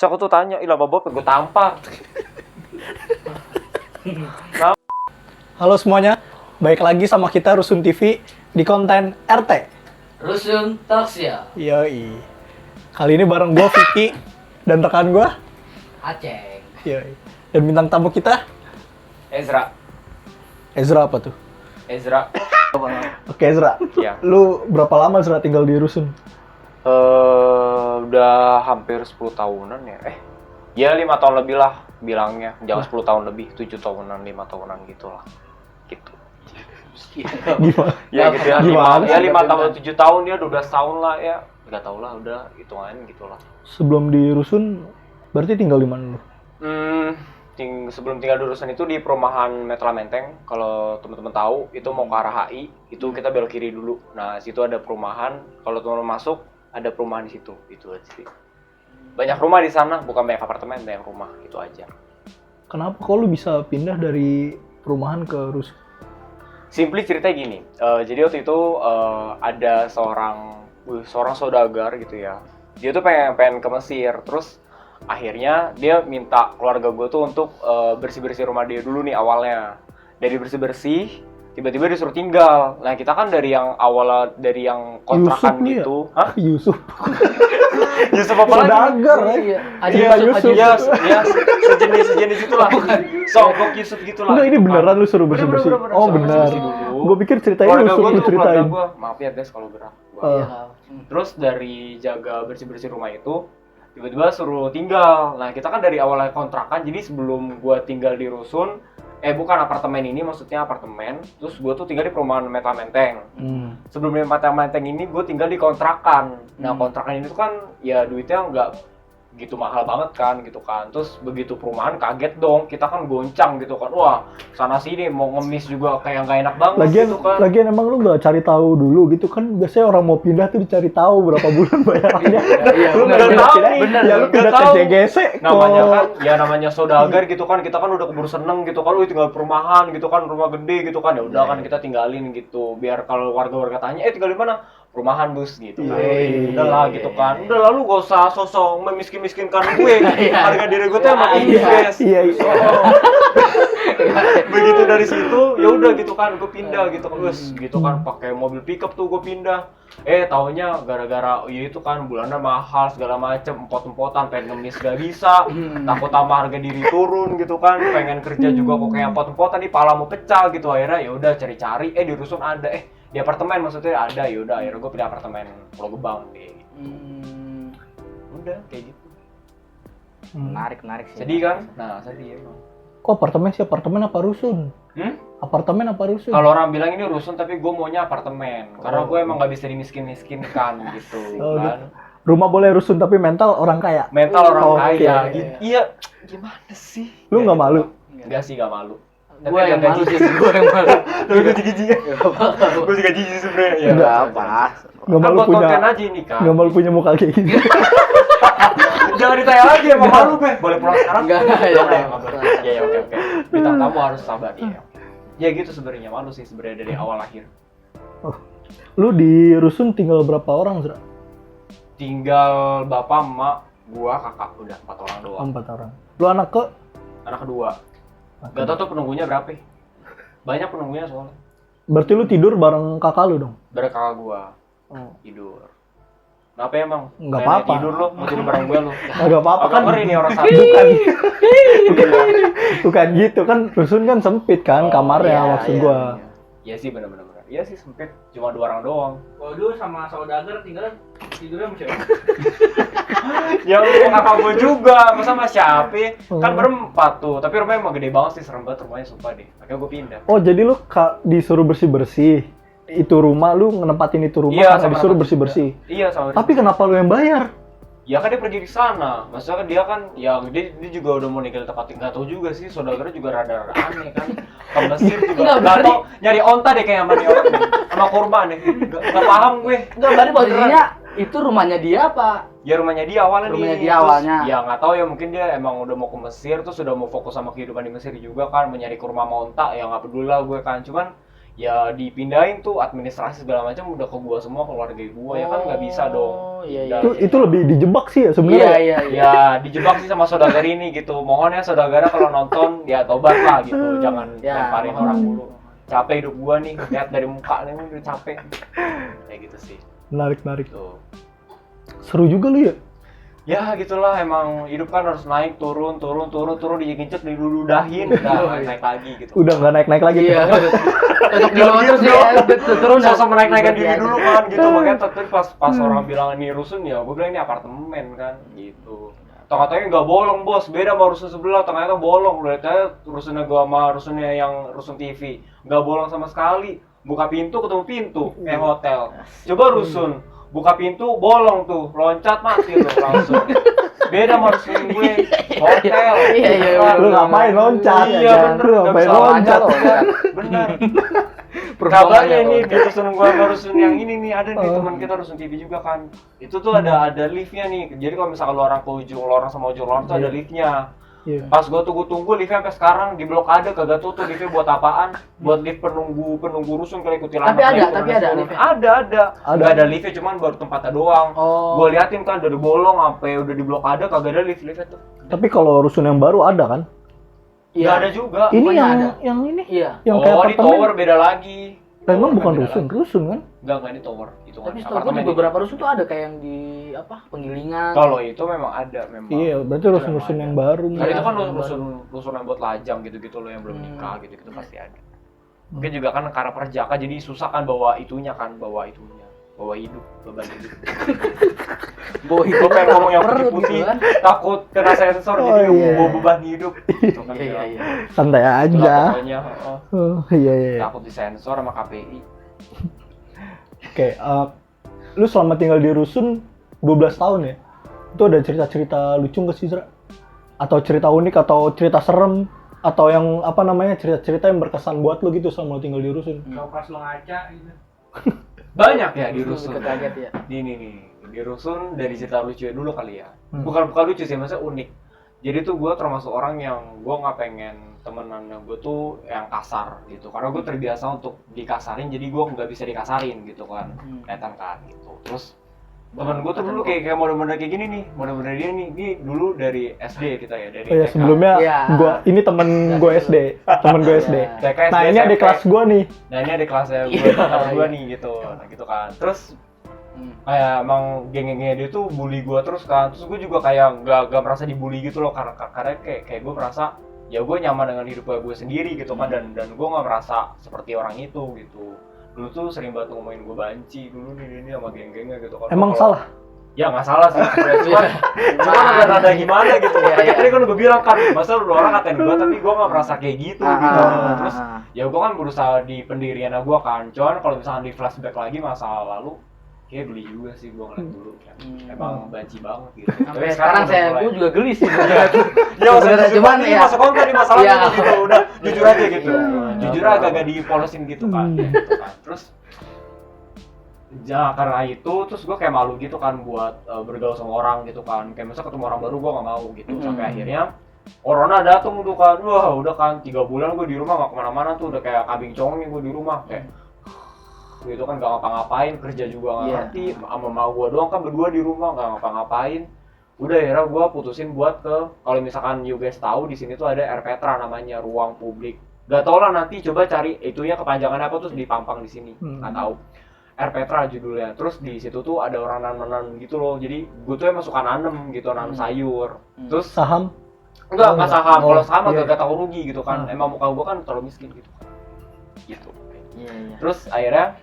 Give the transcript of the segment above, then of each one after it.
aku tuh tanya, ih lama banget gue tampar. Halo semuanya, baik lagi sama kita Rusun TV di konten RT. Rusun Talkshow. Yoi. Kali ini bareng gue Vicky dan rekan gue. Aceng. Yoi. Dan bintang tamu kita Ezra. Ezra apa tuh? Ezra. Oke Ezra. Iya. Lu berapa lama Ezra tinggal di Rusun? Udah hampir 10 tahunan ya. Ya 5 tahun lebih lah bilangnya. Jangan 10 tahun lebih, 7 tahunan, 5 tahunan gitu lah. Gitu. Gimana? Ya gitu ya. Gimana? 5 tahun, 7 tahun ya, 12 tahun lah ya. Enggak tahu lah, udah hitungan gitu lah. Sebelum di Rusun, berarti tinggal di mana lu? Sebelum tinggal di Rusun itu di perumahan Metra Menteng. Kalau teman-teman tahu, itu mau ke arah HI, itu kita belok kiri dulu. Nah, situ ada perumahan. Kalau teman-teman masuk, ada perumahan di situ. Itu aja sih. Banyak rumah di sana, bukan banyak apartemen, banyak rumah. Itu aja. Kenapa kok lu bisa pindah dari perumahan ke Rusun? Simply ceritanya gini. Jadi waktu itu ada seorang saudagar gitu ya. Dia tuh pengen ke Mesir. Terus akhirnya dia minta keluarga gue tuh untuk bersih-bersih rumah dia dulu nih awalnya. Dari bersih-bersih, tiba-tiba disuruh tinggal. Nah kita kan dari yang awalnya, dari yang kontrakan Yusuf gitu. Ya? Hah? Yusuf? Yusuf apa lagi? Saudagar ya? Iya. Iya, Yusuf. Ya, sejenis itulah. Sogok Yusuf gitulah. Enggak, ini beneran lu suruh bersih-bersih? Bener, Oh suruh bener. bersih-bersih dulu. Gue pikir ceritanya Keluarga Yusuf gue lu tuh, keluarga ceritain. gue. Maaf ya guys kalau gerak. Terus dari jaga bersih-bersih rumah itu, tiba-tiba suruh tinggal. Nah kita kan dari awalnya kontrakan, jadi sebelum gue tinggal di Rusun, bukan apartemen ini, maksudnya apartemen. Terus gue tuh tinggal di perumahan Metra Menteng. Sebelum di Metra Menteng ini, gue tinggal di kontrakan. Nah kontrakan ini tuh kan, ya duitnya nggak gitu mahal banget kan, gitu kan. Terus begitu perumahan kaget dong, kita kan goncang gitu kan. Wah, sana sini mau ngemis juga kayak nggak enak banget gitu kan. Lagian emang lu nggak cari tahu dulu gitu kan? Biasanya orang mau pindah tuh dicari tahu berapa bulan bayarannya. Iya, Lu nggak nggak tahu, pindah, bener, ya lu nggak pindah ke tahu. JGC. Namanya kan, ya namanya saudagar gitu kan, kita kan udah keburu seneng gitu kan, tinggal perumahan gitu kan, rumah gede gitu kan, ya udah kan kita tinggalin gitu, biar kalau warga-warga tanya, tinggal di mana? Perumahan bus gitu kan, udahlah gitu kan, udah lalu gak usah sosok memiskin-miskinkan gue, harga diri gue tuh emang tinggi guys. Iya. Begitu dari situ, ya udah gitu kan, gue pindah gitu kan, gitu kan, pakai mobil pickup tuh gue pindah. Taunya gara-gara ya itu kan bulannya mahal segala macem, empot-empotan, pengen ngemis gak bisa, takut tambah harga diri turun gitu kan, pengen kerja juga kok kayak empot-empotan, nih pala mau pecah gitu. Akhirnya ya udah cari-cari, di Rusun ada, di apartemen maksudnya ada, ya udah akhirnya gue pindah apartemen Pulau Gebang deh. Udah kayak gitu. Menarik sih. Sedih kan? Nah sedih emang. Kok apartemen sih? Apartemen apa Rusun? Apartemen apa Rusun? Kalau orang bilang ini Rusun, tapi gue maunya apartemen. Karena gue emang gak bisa dimiskin-miskinkan gitu kan. Rumah boleh Rusun tapi mental orang kaya. Mental orang kaya. Oke. Iya, gimana sih? Lu nggak malu? Enggak sih, gak malu. Gue yang malu sih, gue yang malu. Tapi gue juga jijik. Gue juga jijik sebenarnya. Ya, Enggak apa. Nggak Kan malu buat punya. konten aja ini kan. Nggak malu punya muka kayak gini. Jangan ditanya lagi emang malu, Be. Boleh pulang sekarang? Enggak, Ya, ya. oke. Bintang tamu harus sabar ya. Ya gitu sebenarnya, malu sih sebenarnya dari awal akhir. Oh. Lu di Rusun tinggal berapa orang, Zra? Tinggal bapak, emak, gua, kakak, udah 4 orang doang. 4 orang. Lu anak ke? Anak kedua. Gak tau tuh penunggunya berapa. Banyak penunggunya soalnya. Berarti lu tidur bareng kakak lu dong? Bareng kakak gua. Tidur. Kenapa emang? Nggak Kayak apa-apa. tidur lo, mau tidur bareng gue lo. Agak apa-apa kan? Ngeri nih orang satu. Bukan gitu kan, Rusun kan sempit kan kamarnya maksud gua. Iya sih benar. Iya sih sempit, cuma 2 orang doang. Kalau dulu sama saudagar tidurnya sama siapa? Ya lu kakak gue juga, masa sama siapa? Kan berempat tuh, tapi rumahnya emang gede banget sih, serem banget rumahnya sumpah deh. Makanya gue pindah. Oh jadi lu disuruh bersih-bersih itu rumah, lu nempatin itu rumah karena sama disuruh anak bersih-bersih. Iya sama. Tapi kenapa lu yang bayar? Ya kan dia pergi di sana, maksudnya kan dia kan, ya dia juga udah mau ninggalin tempat tinggal, tau juga sih, saudaranya juga rada aneh kan, ke Mesir juga, nggak tau, nyari onta deh kayak sama dia orang deh, sama kurban deh, nggak paham gue. Enggak, berarti posisinya itu rumahnya dia apa? Ya rumahnya dia awalnya Rumahnya nih. dia awalnya. Ya nggak tahu ya, mungkin dia emang udah mau ke Mesir, terus sudah mau fokus sama kehidupan di Mesir juga kan, mencari kurma sama onta, ya nggak peduli lah gue kan, cuman ya dipindahin tuh administrasi segala macam udah ke gua semua, keluarga gua ya kan nggak bisa dong. Iya, Itu lebih dijebak sih ya Iya, sebenarnya. iya, iya. Ya dijebak sih sama saudara ini gitu. Mohon ya saudara kalau nonton ya tobat lah gitu. Jangan Ya, lemparin mohon. orang dulu. Capek hidup gua nih, lihat dari muka nih udah capek. Kayak gitu sih. Menarik. Tuh. Seru juga lu ya. Ya gitulah emang hidup kan harus naik turun diinjek diludahin udah naik lagi gitu. Udah nggak naik lagi. Iya. Cocok di bawah terus ya. Turun Sosok menaik-naikan diri Iya. dulu kan gitu makanya tapi pas orang bilang ini rusun ya gue bilang ini apartemen kan gitu. Katanya nggak bolong bos, beda sama rusun sebelah, ternyata bolong. Ternyata rusunnya gua sama rusunnya yang rusun TV nggak bolong sama sekali. Buka pintu ketemu pintu, hotel. Coba rusun, buka pintu bolong tuh, loncat mati tuh langsung. Beda sama rusun gue, hotel. Iya. Lu ngapain loncat? Iya bener, Lu nggak ngapain bisa loncat? Bener. Perumpamannya Kabarnya nih tuh. di rusun gua sama rusun yang ini nih ada nih teman kita rusun TV juga kan. Itu tuh ada liftnya nih. Jadi kalau misalkan lu orang ke ujung lorong sama ujung lorong tuh ada liftnya. Iya. Pas gua tunggu liftnya sampai sekarang di blokade kagak tutup liftnya buat apaan? Buat lift penunggu rusun kalau ikuti lama. Tapi ada liftnya? Ada. Nggak ada liftnya cuman baru tempatnya doang. Oh. Gua liatin kan dari bolong sampai udah di blokade kagak ada liftnya tuh. Tapi kalau rusun yang baru ada kan? Nggak ada juga. Ini Pokoknya yang ada. yang ini. Iya. Yang Oh kayak di apartemen. tower beda lagi. Memang bukan Beda rusun, lagi. rusun kan? Enggak ini tower. Itu Tapi setahu gue di apartemen. beberapa rusun tuh ada kayak yang di penggilingan. Kalau itu memang ada memang. Iya, berarti rusun-rusun yang baru. Nah, itu kan Iya. rusun yang buat lajang gitu-gitu loh yang belum nikah gitu-gitu pasti ada. Mungkin juga kan karena perjaka jadi susah kan bawa bawa hidup, beban hidup. Boy, Gue pengen ngomong yang perut putih-putih, gitu kan. takut kena sensor Oh, jadi iya. bawa beban hidup. Gitu kan. Iya. Santai Itulah aja. pokoknya, Iya. takut disensor sama KPI. Oke, lu selama tinggal di rusun 12 tahun ya? Itu ada cerita-cerita lucu nggak sih, Zra? Atau cerita unik atau cerita serem atau yang apa namanya cerita-cerita yang berkesan buat lu gitu selama lu tinggal di rusun? Kalau pas lo ngaca gitu. Banyak ya di Itu rusun. kaget ya. Di ini nih, di rusun dari cerita lucu dulu kali ya. Hmm. Bukan lucu sih, maksudnya unik. Jadi tuh gue termasuk orang yang gue nggak pengen temenan gue tuh yang kasar gitu. Karena gue terbiasa untuk dikasarin, jadi gue nggak bisa dikasarin gitu kan. Kelihatan kan gitu. Terus temen gue tuh dulu kayak model-model kayak gini nih, model-model dia nih. Ini dulu dari SD kita ya, dari Oh ya, TK. sebelumnya Iya. ini temen gue SD, temen gue SD. TK, Nah, SD, ini adik SMP. kelas gue nih. Nah ini adik kelasnya gue, Iya, temen gue iya. nih gitu. Nah gitu kan. Terus kayak emang geng-gengnya dia tuh bully gue terus kan. Terus gue juga kayak gak merasa dibully gitu loh, karena kayak gue merasa ya gue nyaman dengan hidup gue sendiri gitu kan, dan gue nggak merasa seperti orang itu gitu. Dulu tuh sering banget ngomongin gue banci dulu nih sama geng-gengnya gitu kan. Emang Kalau- salah? Ya nggak salah sih, cuman rada gimana gitu. Tadi kan gue bilang kan, masa lu orang katain gue tapi gue nggak merasa kayak gitu gitu. Terus ya gue kan berusaha di pendirian gue kan, cuman kalau misalnya di flashback lagi masa lalu kayak geli juga sih gue ngeliat dulu kan. Emang banci banget gitu. Sampai sekarang gue juga geli sih. Ya Sebenarnya cuman ini ya. masa konten nih masalahnya Iya. gitu, udah jujur aja gitu. Iya. Jujur agak dipolosin gitu kan. Gitu kan. Terus ya karena itu terus gue kayak malu gitu kan buat bergaul sama orang gitu kan, kayak masa ketemu orang baru gue nggak mau gitu. Sampai akhirnya corona datang tuh kan, wah udah kan 3 bulan gue di rumah nggak kemana-mana tuh, udah kayak kambing congeng gue di rumah kayak gitu kan, nggak ngapa-ngapain, kerja juga nggak ngerti, sama mau gue doang kan berdua di rumah nggak ngapa-ngapain. Udah akhirnya gue putusin buat kalau misalkan you guys tahu di sini tuh ada RPetra namanya, ruang publik. Gak tau lah, nanti coba cari itunya kepanjangannya apa, terus dipampang di sini, nggak tahu. RPetra judulnya. Terus di situ tuh ada orang nanam gitu loh. Jadi gue tuh emang suka nanem gitu, nanam sayur. Terus Saham? enggak saham. Oh, Kalau saham iya. agak tahu rugi gitu kan. Emang muka gue kan terlalu miskin gitu. Gitu. Iya. Terus akhirnya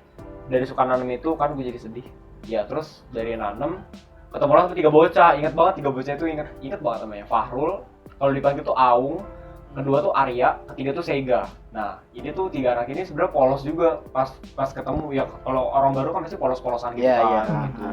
dari suka nanam itu kan gue jadi sedih. Ya terus dari nanam ketemu lah 3 bocah. Ingat banget 3 bocah itu, ingat banget namanya. Fahrul, kalau dipanggil tuh Aung, kedua tuh Arya, ketiga tuh Sega. Nah, ini tuh 3 anak ini sebenarnya polos juga pas ketemu. Ya kalau orang baru kan pasti polos-polosan gitu Iya, kan gitu.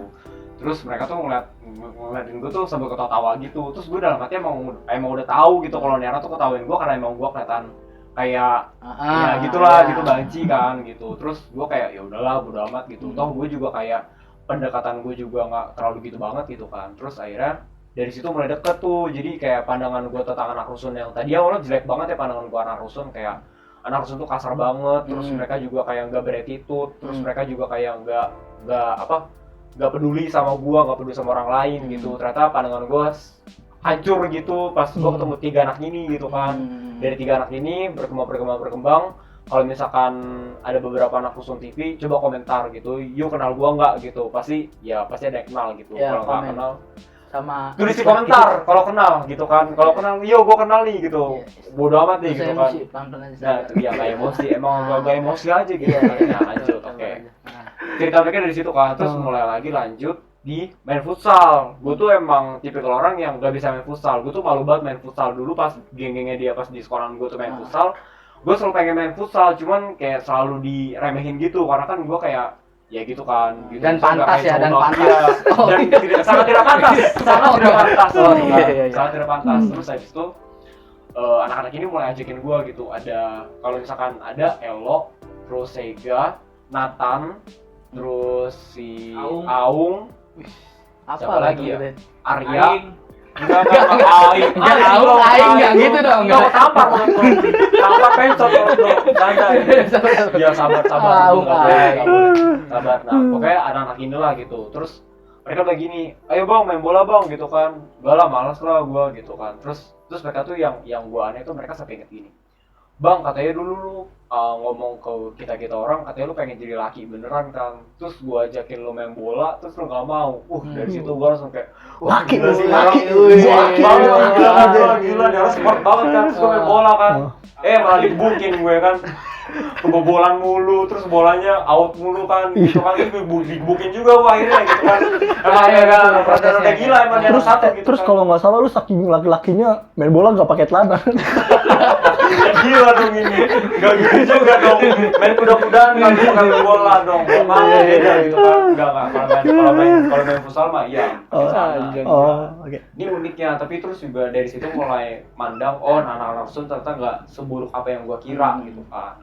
Terus mereka tuh ngeliatin gue tuh sambil ketawa-tawa gitu. Terus gue dalam hati emang udah tahu gitu kalau Nera tuh ketawain gue karena emang gue kelihatan kayak ya gitulah gitu, banci kan gitu. Terus gue kayak ya udahlah bodo amat gitu. Toh gue juga kayak pendekatan gue juga nggak terlalu gitu banget gitu kan. Terus akhirnya dari situ mulai deket tuh, jadi kayak pandangan gue tentang anak rusun yang tadi awalnya jelek banget ya, pandangan gue anak rusun kayak anak rusun tuh kasar banget, terus mereka juga kayak nggak beretitude, terus mereka juga kayak nggak peduli sama gua, nggak peduli sama orang lain gitu. Ternyata pandangan gua hancur gitu pas gua ketemu 3 anak ini gitu kan. Dari 3 anak ini berkembang. Kalau misalkan ada beberapa anak rusun TV, coba komentar gitu, yuk kenal gua nggak gitu, pasti ada yang kenal gitu. Ya, Kalau nggak komen. kenal, Sama tulis di komentar. Kalau kenal gitu kan, kalau kenal, yo gua kenal nih gitu. Bodoh amat nih Terus gitu kan. emosi, pelan-pelan aja. Nah, itu ya nggak emosi, emang nggak emosi aja gitu. Iya, iya. Nah, lanjut, oke. Nah, Cerita mereka dari situ kan, terus mulai lagi lanjut di main futsal. Gue tuh emang tipikal orang yang nggak bisa main futsal. Gue tuh malu banget main futsal dulu pas geng-gengnya dia pas di sekolahan gue tuh main futsal. Gue selalu pengen main futsal, cuman kayak selalu diremehin gitu karena kan gue kayak ya gitu kan gitu. Dan Terus nggak pantas kayak ya, dan cowok pantas. banget. Oh, Dan iya. sangat tidak pantas, sangat tidak pantas. Oh, iya. Sangat tidak pantas. Terus habis itu anak-anak ini mulai ajakin gue gitu. Ada kalau misalkan ada Elo, terus Sega, Nathan, terus si Aung, Apa siapa lagi ya? gitu? Arya, Aing. enggak Aing, Aing enggak gitu dong, enggak enggak. ketampar menurut lo, tampar pencot menurut lo, santai. Ya sabar, Aung, nggak boleh, Aing. nggak boleh, sabar. Nah pokoknya anak-anak inilah gitu, terus mereka bilang gini, ayo bang main bola bang gitu kan, gak lah malas lah gua gitu kan, terus mereka tuh yang gua aneh tuh mereka sampai inget gini, bang katanya dulu lu ngomong ke kita orang katanya lu pengen jadi laki beneran kan, terus gua ajakin lu main bola terus lu nggak mau. Dari situ gua langsung kayak wah, Laki, gila sih laki, orang laki, banget, laki. gila dia harus sport banget kan, terus gua main bola kan, malah dibukin gue kan, kebobolan mulu, terus bolanya out mulu kan, gitu kan, terus dibukin juga gua akhirnya gitu kan, emang ya kan, rada gila emang dia Terus satu gitu terus kan. kalau nggak salah lu saking laki-lakinya main bola nggak pakai celana. Gila dong ini, nggak gitu juga dong, main kuda-kudaan nggak bisa pakai bola dong, makanya beda gitu kan, nggak kalau main futsal mah iya. Oke. Ini uniknya, tapi terus juga dari situ mulai mandang, oh anak-anak rusun ternyata nggak seburuk apa yang gua kira gitu kan,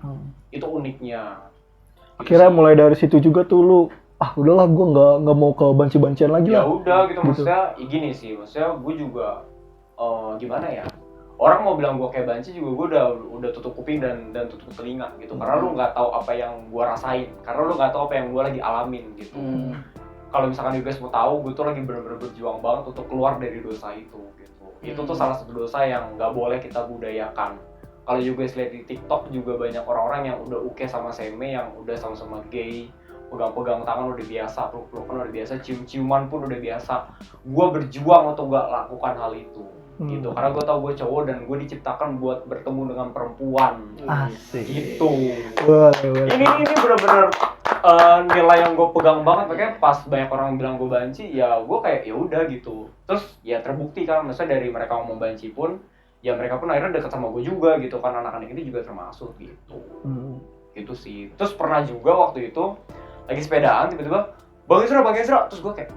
itu uniknya. Akhirnya mulai dari situ juga tuh lu udahlah gua nggak mau ke banci-bancian lagi Ya lah. udah gitu, maksudnya gini sih, maksudnya gue juga gimana ya, orang mau bilang gue kayak banci juga gue udah tutup kuping dan tutup telinga gitu, karena lu nggak tahu apa yang gue rasain, karena lu nggak tahu apa yang gue lagi alamin gitu. Kalau misalkan you guys mau tahu, gue tuh lagi bener-bener berjuang banget untuk keluar dari dosa itu gitu. Itu tuh salah satu dosa yang nggak boleh kita budayakan. Kalau you guys lihat di TikTok juga banyak orang-orang yang udah oke sama seme, yang udah sama-sama gay, pegang-pegang tangan udah biasa, peluk-pelukan udah biasa, cium-ciuman pun udah biasa. Gue berjuang untuk gak lakukan hal itu gitu, karena gue tau gue cowok dan gue diciptakan buat bertemu dengan perempuan. Asik. Gitu. Boleh. Ini benar-benar nilai yang gue pegang banget, makanya pas banyak orang bilang gue banci, ya gue kayak ya udah gitu. Terus ya terbukti kan, maksudnya dari mereka ngomong banci pun, ya mereka pun akhirnya deket sama gue juga gitu kan, anak-anak ini juga termasuk gitu. Gitu sih. Terus pernah juga waktu itu lagi sepedaan tiba-tiba Bang Isra, terus gue kayak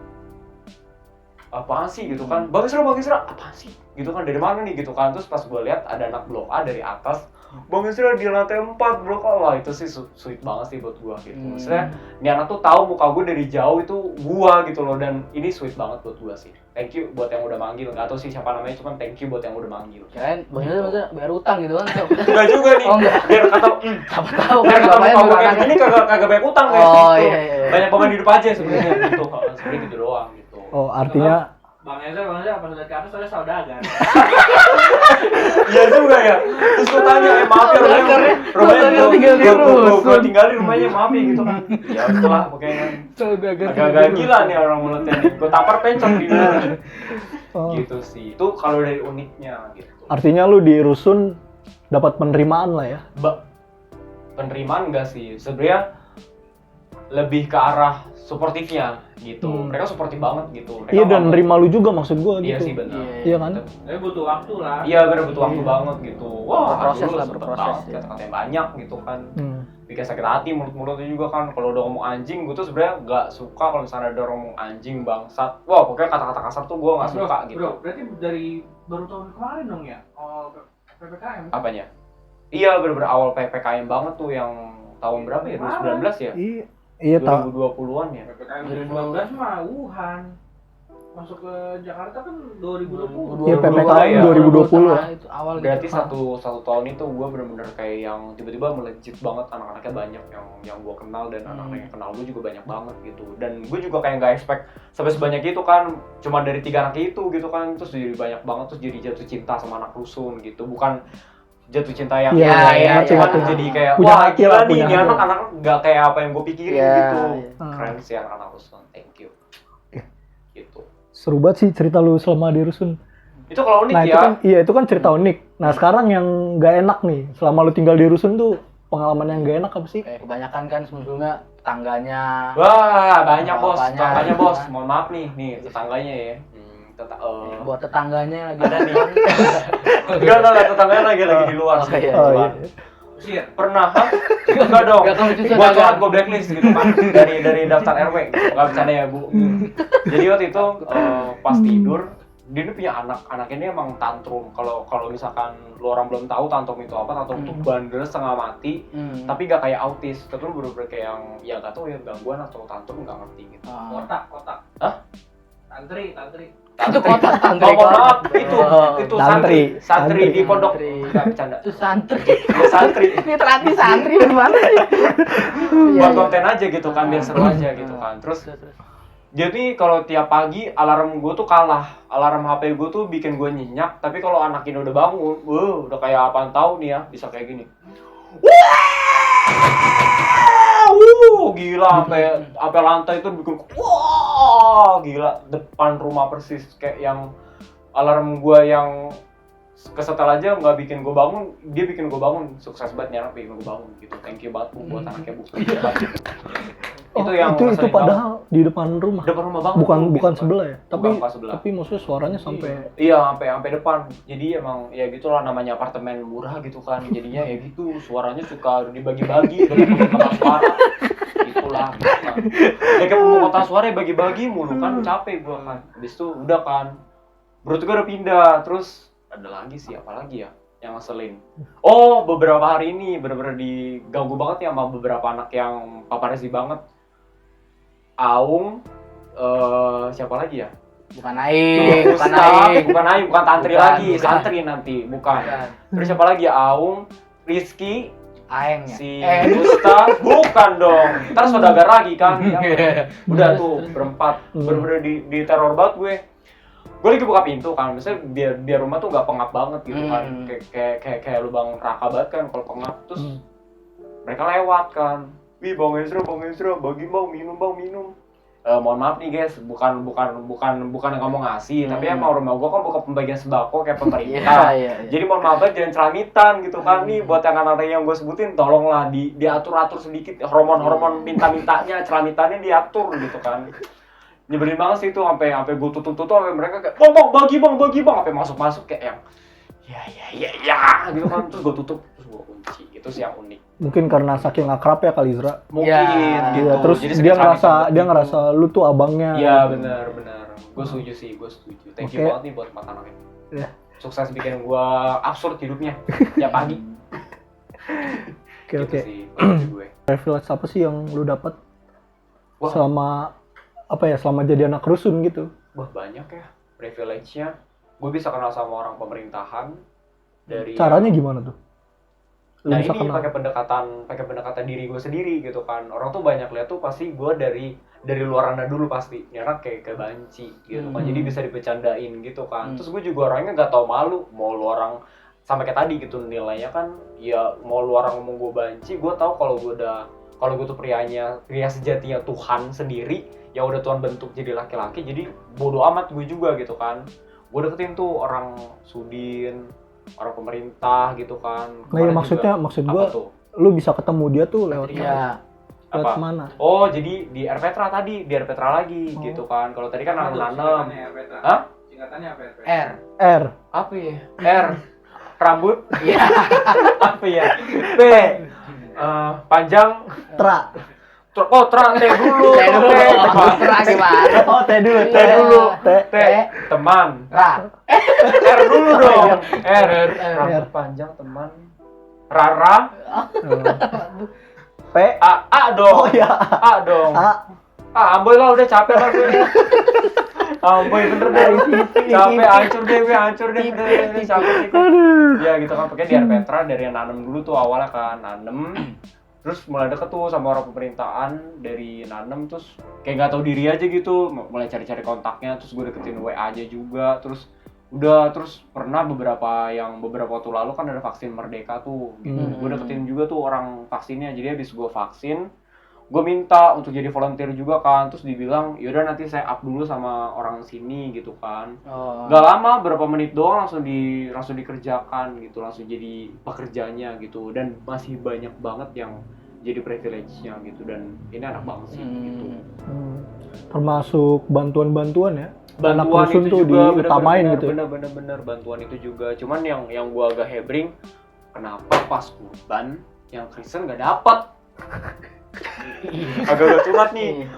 apaan sih gitu kan, Bang Isra, apaan sih gitu kan, dari mana nih gitu kan. Terus pas gue lihat ada anak blok A dari atas, Bang Isra di lantai 4 blok A. Wah itu sih sweet banget sih buat gue gitu. Maksudnya ini anak tuh tahu muka gue dari jauh itu gue gitu loh, dan ini sweet banget buat gue sih. Thank you buat yang udah manggil, nggak tahu sih siapa namanya, cuman thank you buat yang udah manggil. Kirain bener bayar utang gitu kan. Enggak juga nih, Oh, enggak. biar kata Siapa tahu biar kan kata bapaknya muka gue bukan kayak gini kagak banyak utang guys Oh, gitu. iya. Banyak beban hidup aja sebenarnya gitu. Sebenarnya gitu doang gitu. Oh, artinya Bang Ezra pas lihat ke atas ada saudagar. Iya juga ya. Terus gue tanya, maaf ya rumahnya tinggal di rusun. gue tinggalin rumahnya, maaf ya gitu kan. Ya itulah pokoknya agak-agak gila nih orang mulutnya nih. Gue tampar pencet di mana. Gitu sih. Itu kalau dari uniknya gitu. artinya lu di rusun dapat penerimaan lah ya. Penerimaan enggak sih. Sebenarnya lebih ke arah suportifnya gitu. Mereka suportif banget gitu. Mereka Iya, dan mau- nerima lu juga maksud gua Iya gitu. sih benar. Iya kan? Tapi butuh waktu lah. Iya benar, butuh waktu banget gitu. Wah, Berproses dulu lah, sempet berproses, banget, ya. kata-katanya banyak gitu kan. Bikin sakit hati mulut-mulutnya juga kan. Kalau udah ngomong anjing, gue tuh sebenarnya nggak suka kalau misalnya ada orang ngomong anjing, bangsat. Wah, pokoknya kata-kata kasar tuh gue nggak suka gitu. Bro, berarti dari baru tahun kemarin dong ya? Oh, PPKM. Apanya? Iya, bener-bener awal PPKM banget tuh, yang tahun berapa ya? 2019 ya? Iya, 2020-an ya? PPKM 2019 mah Wuhan. masuk ke Jakarta kan 2020. Iya, 2020 PPKM ya. 2020 tengah itu awal gitu. Berarti satu tahun itu gue bener-bener kayak yang tiba-tiba melejit banget, anak-anaknya banyak yang gue kenal dan anak-anak yang kenal gue juga banyak banget gitu. Dan gue juga kayak nggak expect sampai sebanyak itu kan, cuma dari 3 anak itu gitu kan, terus jadi banyak banget, terus jadi jatuh cinta sama anak rusun gitu, bukan jatuh cinta yang Iya, cuma iya. jadi kayak Punya wah hati lah, gila nih, punya ini hati. anak-anak nggak kayak apa yang gue pikirin Iya, gitu. iya. Keren sih anak-anak rusun, thank you. Gitu. Seru banget sih cerita lu selama di rusun. Itu kalau unik Nah, ya. itu kan itu kan cerita unik. Nah, sekarang yang nggak enak nih, selama lu tinggal di rusun tuh pengalaman yang nggak enak apa sih? Kayak kebanyakan kan sebelumnya tetangganya. Wah, banyak bos, Bapaknya. tetangganya bos. Mohon maaf nih tetangganya ya. Buat tetangganya lagi Ada nih. Enggak, tetangganya lagi di luar Oh, sih. iya. Oh, iya. Usir. Pernah, hah? Enggak dong. Enggak, kamu susah Gua dagang. coret, gua blacklist gitu kan. Dari daftar RW. Enggak bercanda ya, Bu. Jadi waktu itu pas tidur, dia ini punya anak ini emang tantrum. Kalau misalkan lu orang belum tahu tantrum itu apa, tantrum itu bandel setengah mati, tapi nggak kayak autis. Tantrum bener-bener kayak yang ya nggak tahu ya gangguan atau tantrum nggak ngerti gitu. Kotak. Hah? Tantri. Itu kotak Oh, mohon maaf, itu Santri. santri di pondok. Santri. Enggak bercanda. Itu santri. Ya, santri. Ini terlatih santri gimana sih? Buat konten aja gitu kan, biar seru aja gitu kan. Terus jadi kalau tiap pagi alarm gue tuh kalah. Alarm HP gue tuh bikin gue nyenyak, tapi kalau anak ini udah bangun, udah kayak apaan tahu nih ya, bisa kayak gini. Gila, sampai lantai itu bikin wah, gila, depan rumah persis kayak yang alarm gue yang kesetel aja nggak bikin gue bangun, dia bikin gue bangun. Sukses banget nih anak bikin gue bangun gitu. Thank you banget Bu buat anaknya Bu. Itu yang itu ngeselin padahal di depan rumah. banget. Depan rumah banget. Bukan sebelah ya. Bukan sebelah. Tapi maksudnya suaranya sampai Iya, sampai depan. Jadi emang ya gitulah namanya apartemen murah gitu kan. Jadinya ya gitu, suaranya suka dibagi-bagi dengan pemungutan suara. Itulah gitu kan. Ya kayak pemungutan suara ya bagi-bagi mulu kan, capek gua kan. Habis itu udah kan. Bro juga udah pindah, terus ada lagi sih, apa lagi ya yang ngeselin. Oh, beberapa hari ini bener-bener diganggu banget ya sama beberapa anak yang paparazzi banget. Aung, siapa lagi ya? Bukan Aing, bukan Gustaf, Aing. bukan tantri Bukan, lagi, bukan. santri nanti, bukan. Terus siapa lagi ya? Aung, Rizky, Aing ya. si Gustaf, bukan dong. Ntar saudagar lagi kan. Udah tuh berempat, bener-bener di teror banget gue. Gue lagi buka pintu kan, misalnya biar rumah tuh nggak pengap banget gitu kan, kayak lubang neraka banget kan kalau pengap. Terus mereka lewat kan, wih bang Ezra, bagi bang minum. Mohon maaf nih guys, bukan yang ngomong ngasih, tapi emang rumah gue kan bukan pembagian sembako kayak pemerintah. Iya. Jadi mohon maaf banget jangan celamitan gitu kan nih, buat yang anak-anak yang gue sebutin, tolonglah diatur-atur sedikit hormon minta-mintanya, celamitannya diatur gitu kan. Nyebelin banget sih itu, sampai gue tutup sampai mereka kayak bang bagi bang sampai masuk kayak yang ya gitu kan, terus gue tutup terus gue kunci. Itu sih yang unik mungkin karena saking akrab ya kali Zra. mungkin Ya, gitu. Iya, terus Jadi dia sakit-sakitan ngerasa lu tuh abangnya. iya benar gue setuju thank you Oke. banget nih buat empat anak ini. Iya. Sukses bikin gue absurd hidupnya tiap pagi. Oke. Gitu sih kalau gue. Privilege apa sih yang lu dapat Wah. selama jadi anak rusun gitu? Wah banyak ya privilege-nya. Gue bisa kenal sama orang pemerintahan dari Caranya gimana tuh? Lu nah bisa ini kenal? pakai pendekatan diri gue sendiri gitu kan. Orang tuh banyak lihat tuh pasti gue dari luar anda dulu pasti. Ini anak kayak banci gitu kan. Jadi bisa dibecandain gitu kan. Terus gue juga orangnya nggak tahu malu. Mau lu orang sampai kayak tadi gitu nilainya kan. Ya mau lu orang ngomong gue banci, gue tahu kalau gue tuh pria sejatinya Tuhan sendiri. Ya udah Tuhan bentuk jadi laki-laki. Jadi bodo amat gue juga gitu kan. Gue deketin tuh orang Sudin, orang pemerintah gitu kan. Nah ya Kemarin maksud apa gua tuh? lu bisa ketemu dia tuh lewat Iya. lewat Apa? mana? Oh jadi di Rpetra tadi, di Rpetra lagi gitu kan. Kalau tadi kan nanam-nanam. Hah? Singkatannya apa? R. R. Apa ya? R. Rambut. Iya. Apa ya? P. Panjang. Tra. Tra T dulu. T dulu. Tra gimana? Oh, T dulu. T Iya. dulu. T. T. Teman. Ra. R dulu dong. R. R. Rambut panjang teman. Rara. P. A dong. Oh ya. A dong. A. Amboy lah udah capek lah gue. Boy bener deh. Capek, hancur deh, bener capek deh. Ya gitu kan, pakai di air Petra dari yang nanem dulu tuh awalnya kan, nanem. Terus mulai deket tuh sama orang pemerintahan dari nanem, terus kayak nggak tahu diri aja gitu, mulai cari-cari kontaknya, terus gue deketin WA aja juga, terus pernah beberapa waktu lalu kan ada vaksin Merdeka tuh gitu. Gue deketin juga tuh orang vaksinnya, jadi habis gue vaksin gue minta untuk jadi volunteer juga kan, terus dibilang yaudah nanti saya up dulu sama orang sini gitu kan. Gak lama, berapa menit doang langsung dikerjakan gitu, langsung jadi pekerjanya gitu, dan masih banyak banget yang jadi privilege-nya gitu, dan ini enak banget sih gitu. Termasuk bantuan-bantuan ya. Anak Bantuan rusun itu tuh juga diutamain gitu. bener bantuan itu juga, cuman yang gua agak hebring, kenapa pas kurban yang Kristen nggak dapat. Agak curhat nih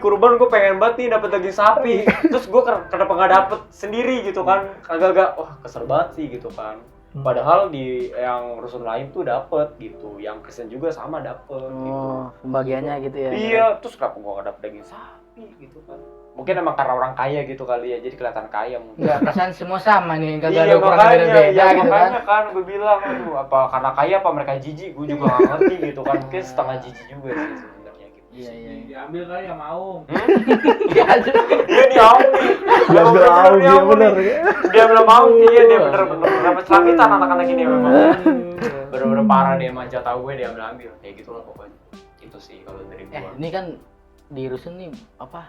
kurban gue pengen banget nih dapet daging sapi, terus gue kenapa nggak dapet sendiri gitu kan, agak kesel banget sih gitu kan. Padahal di yang rusun lain tuh dapet gitu, yang Kristen juga sama dapet gitu. Pembagiannya gitu ya. Iya, terus kenapa gue nggak dapet daging sapi gitu kan. Mungkin emang karena orang kaya gitu kali ya, jadi kelihatan kaya mungkin. Enggak, perasaan semua sama nih, kagak Iya, ada ukuran makanya, beda-beda ya, gitu kan. makanya kan gue bilang, aduh apa karena kaya apa mereka jijik, gue juga gak ngerti gitu kan. Mungkin setengah jijik juga sih sebenarnya gitu. Iya. Diambil kali ya mau. Iya nih Aung nih. Diambil Aung, dia bener. Dia belum mau, dia bener dapat selamitan anak-anak ini memang. Bener-bener parah dia manja tahu gue, dia ambil kayak gitu lah pokoknya. Itu sih kalau dari gue. Ini kan di rusun nih apa?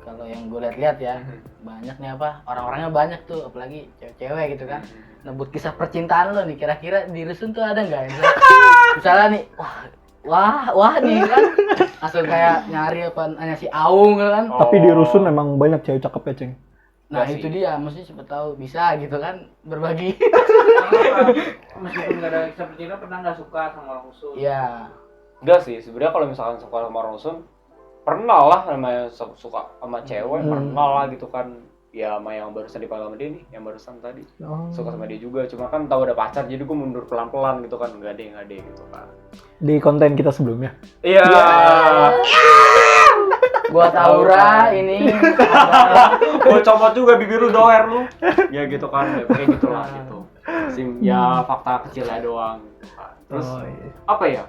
Kalau yang gue lihat-lihat ya, banyak nih apa, orang-orangnya banyak tuh, apalagi cewek-cewek gitu kan. Nebut kisah percintaan lo nih, kira-kira di rusun tuh ada nggak? Misalnya nih, wah nih kan, langsung kayak nyari apa, nanya si Aung kan. Tapi di rusun emang banyak cewek cakep ya, Ceng. Nah Nggak itu sih. dia, mesti siapa tahu bisa gitu kan, berbagi. Meskipun nggak ada kisah percintaan, pernah nggak suka sama orang khusus? Iya. Enggak sih, sebenarnya kalau misalkan suka sama orang rusun, pernah lah namanya suka sama cewek, pernah lah gitu kan. Ya sama yang barusan dipanggil sama dia nih, yang barusan tadi. Suka sama dia juga, cuma kan tahu ada pacar jadi gue mundur pelan-pelan gitu kan. Enggak deh gitu kan. Di konten kita sebelumnya. Iya. Gua tahu ini. Gue comot juga bibir lu doer lu. Ya gitu kan, ya kayak gitulah gitu. Ya fakta kecilnya doang gitu kan. Terus apa ya?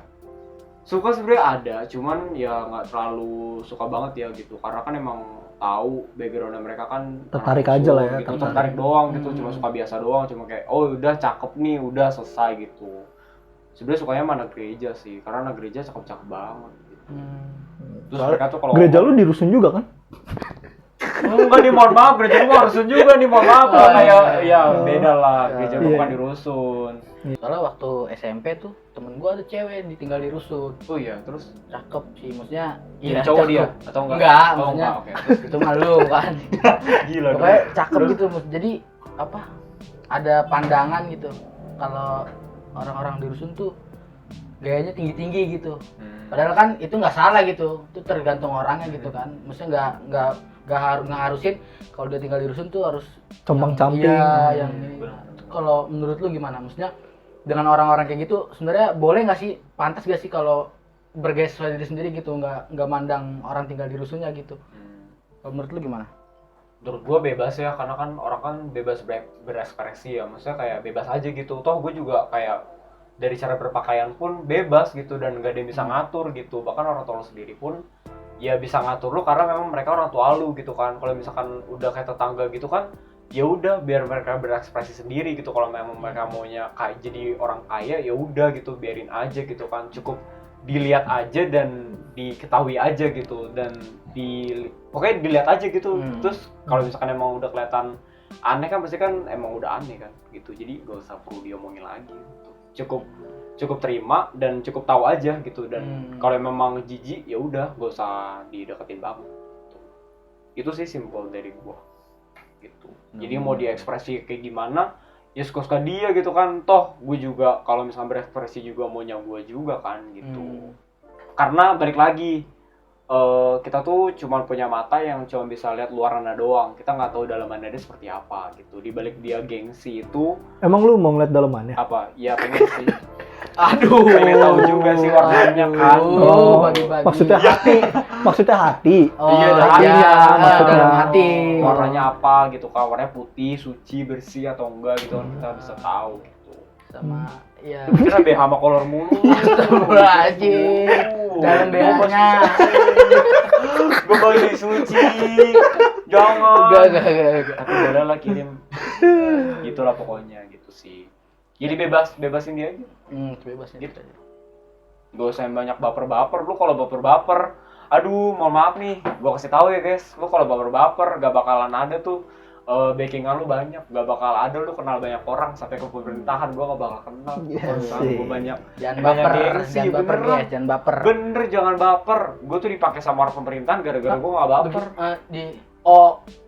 Suka sebenarnya ada, cuman ya nggak terlalu suka banget ya gitu, karena kan emang tahu backgroundnya mereka kan Tertarik orang aja lah Solo ya, gitu, tertarik. tertarik doang gitu, cuma suka biasa doang, cuma kayak oh udah cakep nih, udah selesai gitu. Sebenarnya sukanya sama anak gereja sih, karena anak gereja cakep-cakep banget gitu. Terus mereka tuh kalau Gereja lu di rusun juga kan? enggak nih, mohon maaf, gereja lu harus rusun juga nih, mohon maaf lah, kayak ya beda lah, gereja lu Iya. bukan di rusun. Soalnya waktu SMP tuh temen gua ada cewek ditinggal di rusun. Oh iya, terus Cakep sih, maksudnya jadi cowok cakep. dia atau enggak? Enggak, Oh, maksudnya enggak, oke. itu malu kan. Gila dong. Pokoknya cakep gitu, jadi apa? Ada pandangan gitu. Kalau orang-orang di rusun tuh gayanya tinggi-tinggi gitu. Padahal kan itu nggak salah gitu, itu tergantung orangnya gitu kan. Maksudnya nggak ngarusin kalau dia tinggal di rusun tuh harus Compang-camping. Iya, yang ini. Kalau menurut lu gimana? Maksudnya dengan orang-orang kayak gitu sebenarnya boleh nggak sih, pantas gak sih kalau bergaya sesuai diri sendiri gitu, nggak mandang orang tinggal di rusunnya gitu? Kalau menurut lu gimana? Menurut gue bebas ya, karena kan orang kan bebas berekspresi ya, maksudnya kayak bebas aja gitu. Toh gue juga kayak dari cara berpakaian pun bebas gitu, dan gak ada yang bisa ngatur gitu. Bahkan orang tua lu sendiri pun ya bisa ngatur lu, karena memang mereka orang tua lu gitu kan. Kalau misalkan udah kayak tetangga gitu kan, ya udah biar mereka berekspresi sendiri gitu. Kalau memang mereka maunya kayak jadi orang kaya, ya udah gitu, biarin aja gitu kan. Cukup dilihat aja dan diketahui aja gitu, dan pokoknya dilihat aja gitu. Terus kalau misalkan emang udah kelihatan aneh kan, pasti kan emang udah aneh kan gitu. Jadi gak usah perlu diomongin lagi gitu. Cukup terima dan cukup tahu aja gitu. Dan kalau memang jijik ya udah gak usah dideketin banget gitu. Itu sih simpel dari gua gitu. Jadi mau diekspresi kayak gimana ya suka-suka dia gitu kan. Toh gue juga kalau misalnya berekspresi juga maunya gue juga kan gitu. Karena balik lagi, kita tuh cuma punya mata yang cuma bisa lihat luarannya doang. Kita nggak tahu dalamannya dia seperti apa gitu. Di balik dia gengsi itu Emang lu mau ngeliat dalamannya? apa? Ya pengen sih. Aduh. Pengen tahu juga sih warnanya kan. Bagi-bagi. Maksudnya hati. Oh, Iya, ada hatinya, hatinya, maksudnya. dalam hati. Warnanya apa gitu kan, warnanya putih, suci, bersih atau enggak gitu kan kita bisa tahu gitu. Sama ya. Kira BH sama kolor mulu. Astagfirullahaladzim. Dalam BH-nya. Gue masih suci. Jangan. Enggak. Tapi boleh lah kirim. Gitulah pokoknya gitu sih. Jadi bebasin dia aja. Bebasin Gitu. aja. Gak usah yang banyak baper-baper. Lu kalau baper-baper, aduh mohon maaf nih, gua kasih tahu ya guys, lu kalau baper-baper gak bakalan ada tuh backingan lu banyak, gak bakal ada lu kenal banyak orang sampai ke pemerintahan, gua gak bakal kenal. Yes, Kalau sih. gua banyak Jangan banyak baper, gengsi, jangan baper beneran. guys, jangan baper. Bener jangan baper. Gua tuh dipakai sama orang pemerintahan gara-gara gua gak baper.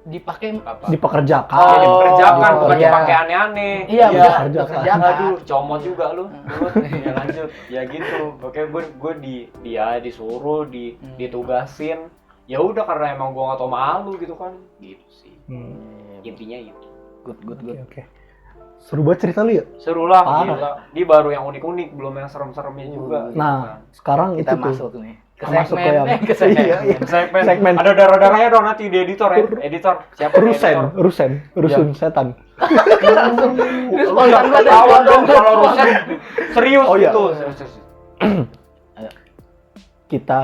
Dipakai Apa? Dipekerjakan. Oh, Ya, dipekerjakan, oh, bukan iya. dipakai aneh-aneh. Iya, bekerjakan. bekerjakan. Aduh, comot juga lu. Ya lanjut. Ya gitu. Oke, gue disuruh, ditugasin. Ya udah karena emang gue gak tau malu gitu kan. Gitu sih. Intinya itu. Good. Oke. Seru banget cerita lu ya. Seru lah, Parah. gila. Dia baru yang unik-unik, belum yang serem-seremnya juga. Nah, sekarang Kita itu masuk tuh. nih ke Masuk ke segmen. yang- Ke segmen. Iya, iya. Segmen. Ada darah-darahnya dong nanti di editor ya. Editor. Siapa nih editor? Rusun setan. Ini Lu spontan nggak banget. tahu dong kalau rusen serius Oh, iya. gitu. Kita.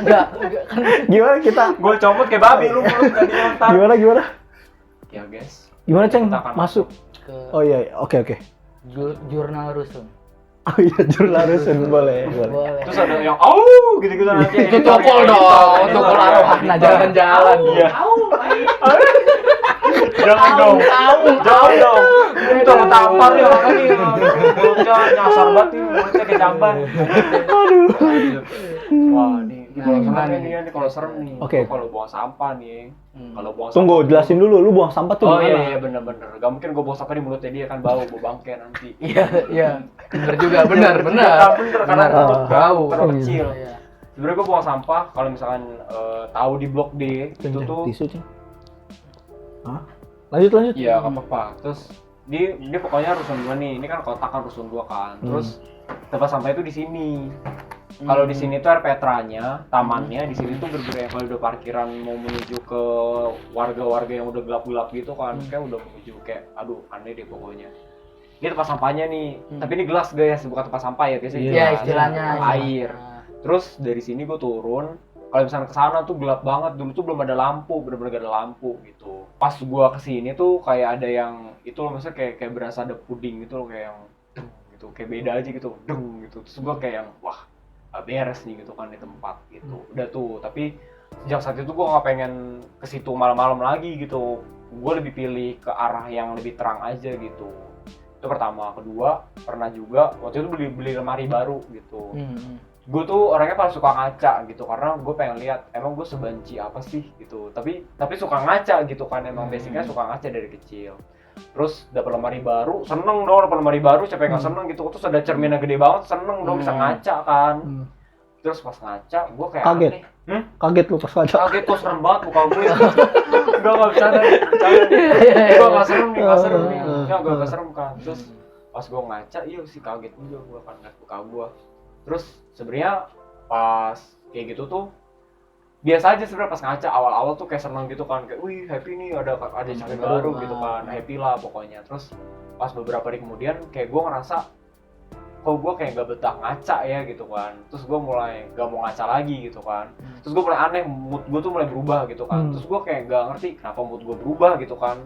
Enggak kan. Gimana kita? Gue copot kayak babi lu mulut tadi nonton. Gimana? Ya guys. Gimana, Ceng? Kita akan Masuk. Ke Oh iya, oke. jurnal rusun. Oh iya, jurnal rusun boleh. Boleh. Terus ada yang gitu-gitu nanti. Itu editor, tokol editor, dong, editor, tokol ya, arwahna editor. jalan-jalan. Iya. Jangan dong. Jangan dong. Ini kalau tampar nih orang ini. Mulutnya nyasar banget nih, mulutnya kayak jamban. Aduh. Wah, nih kalau serem gimana nih, nih? kalau serem nih. Oke. Kalau buang sampah nih. Kalau buang Tunggu, sampah- jelasin dulu. Lu buang sampah tuh Oh di mana? iya bener-bener. Gak mungkin gue buang sampah di mulutnya dia kan bau bangke nanti. Iya. Bener juga, bener. Bener karena Bener. mulut Bau. terlalu kecil. Iya. Sebenarnya gue buang sampah kalau misalkan tahu di blok D itu Ceng, tuh tisu, Ceng. Hah? Lanjut. iya nggak apa-apa. Terus dia pokoknya rusun gua nih. Ini kan kotak kan rusun gua kan. Terus tempat sampah itu di sini. Kalau di sini tuh air Petranya, tamannya di sini tuh bener-bener kalau udah parkiran mau menuju ke warga-warga yang udah gelap-gelap gitu kan, kayak udah menuju kayak aduh aneh deh pokoknya. Ini tempat sampahnya nih, tapi ini gelas guys, bukan tempat sampah ya biasanya. Iya, gelas. istilahnya air. Terus dari sini gue turun, kalau misalnya ke sana tuh gelap banget, dulu tuh belum ada lampu, bener-bener gak ada lampu gitu. Pas gua kesini tuh kayak ada yang itu loh, maksudnya kayak berasa ada puding gitu loh, kayak yang deng gitu, kayak beda aja gitu, deng gitu. Terus gua kayak yang wah beres nih gitu kan di tempat gitu. Udah tuh, tapi sejak saat itu gua nggak pengen ke situ malam-malam lagi gitu. Gue lebih pilih ke arah yang lebih terang aja gitu. Itu pertama. Kedua, pernah juga waktu itu beli lemari baru gitu. Gue tuh orangnya paling suka ngaca gitu karena gue pengen lihat emang gue sebanci apa sih gitu. Tapi suka ngaca gitu kan, emang basicnya suka ngaca dari kecil. Terus dapet lemari baru, seneng dong dapet lemari baru, siapa yang gak seneng gitu. Terus ada cerminnya gede banget, seneng dong bisa ngaca kan. Terus pas ngaca, gue kayak Kaget. aneh. Kaget lu pas ngaca. Kaget tuh serem banget muka gue. Gak bisa ada gue gak serem nih, gak serem kan. Terus pas gue ngaca, iya sih kaget juga gue kan ngeliat muka gue. Terus sebenarnya pas kayak gitu tuh biasa aja sebenarnya pas ngaca awal-awal tuh kayak seneng gitu kan, kayak wih happy nih ada cermin baru gitu kan, happy lah pokoknya. Terus pas beberapa hari kemudian kayak gue ngerasa kok gue kayak gak betah ngaca ya gitu kan. Terus gue mulai gak mau ngaca lagi gitu kan. Terus gue mulai aneh, mood gue tuh mulai berubah gitu kan. Terus gue kayak gak ngerti kenapa mood gue berubah gitu kan.